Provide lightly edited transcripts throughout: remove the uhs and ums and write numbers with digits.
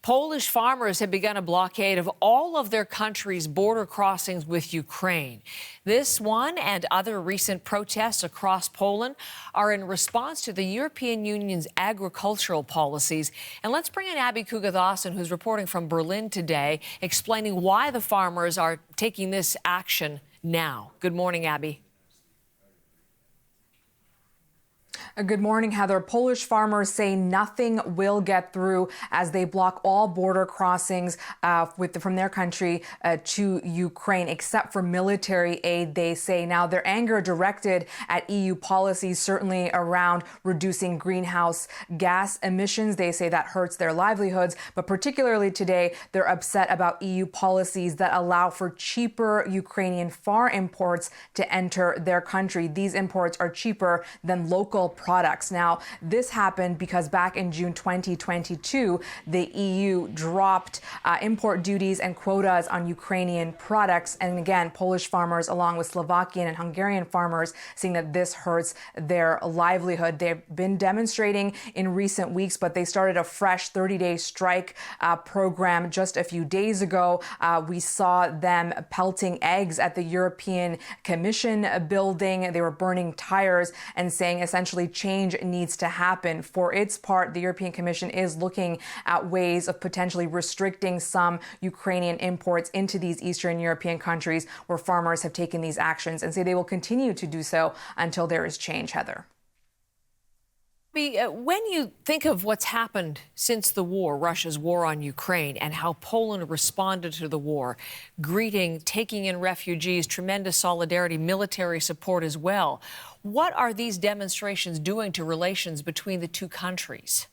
Polish farmers have begun a blockade of all of their country's border crossings with Ukraine. This one and other recent protests across Poland are in response to the European Union's agricultural policies. And let's bring in Abby Kugathasan, who's reporting from Berlin today, explaining why the farmers are taking this action now. Good morning, Abby. Good morning, Heather. Polish farmers say nothing will get through as they block all border crossings from their country to Ukraine, except for military aid, they say. Now, their anger directed at EU policies, certainly around reducing greenhouse gas emissions. They say that hurts their livelihoods. But particularly today, they're upset about EU policies that allow for cheaper Ukrainian farm imports to enter their country. These imports are cheaper than local products. Now, this happened because back in June 2022, the EU dropped import duties and quotas on Ukrainian products. And again, Polish farmers, along with Slovakian and Hungarian farmers, saying that this hurts their livelihood. They've been demonstrating in recent weeks, but they started a fresh 30-day strike program just a few days ago. We saw them pelting eggs at the European Commission building. They were burning tires and saying essentially change needs to happen. For its part, the European Commission is looking at ways of potentially restricting some Ukrainian imports into these Eastern European countries where farmers have taken these actions, and say they will continue to do so until there is change, Heather. When you think of what's happened since the war, Russia's war on Ukraine, and how Poland responded to the war, greeting, taking in refugees, tremendous solidarity, military support as well, what are these demonstrations doing to relations between the two countries?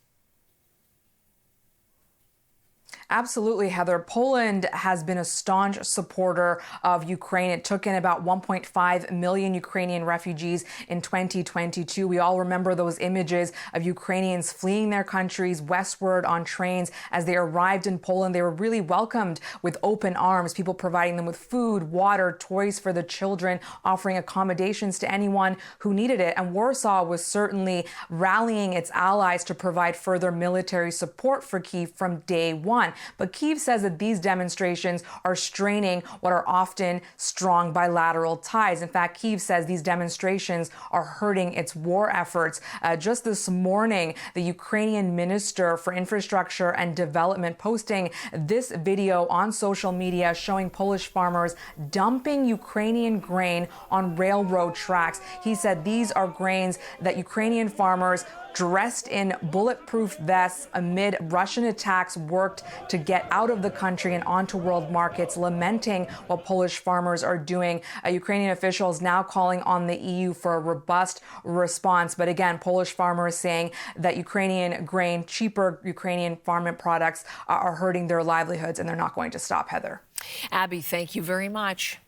Absolutely, Heather. Poland has been a staunch supporter of Ukraine. It took in about 1.5 million Ukrainian refugees in 2022. We all remember those images of Ukrainians fleeing their countries westward on trains. As they arrived in Poland, they were really welcomed with open arms, people providing them with food, water, toys for the children, offering accommodations to anyone who needed it. And Warsaw was certainly rallying its allies to provide further military support for Kyiv from day one. But Kyiv says that these demonstrations are straining what are often strong bilateral ties. In fact, Kyiv says these demonstrations are hurting its war efforts. Just this morning, the Ukrainian Minister for Infrastructure and Development posting this video on social media showing Polish farmers dumping Ukrainian grain on railroad tracks. He said these are grains that Ukrainian farmers dressed in bulletproof vests amid Russian attacks worked to get out of the country and onto world markets, lamenting what Polish farmers are doing. Ukrainian officials now calling on the EU for a robust response. But again, Polish farmers saying that Ukrainian grain, cheaper Ukrainian farm products are hurting their livelihoods, and they're not going to stop, Heather. Abby, thank you very much.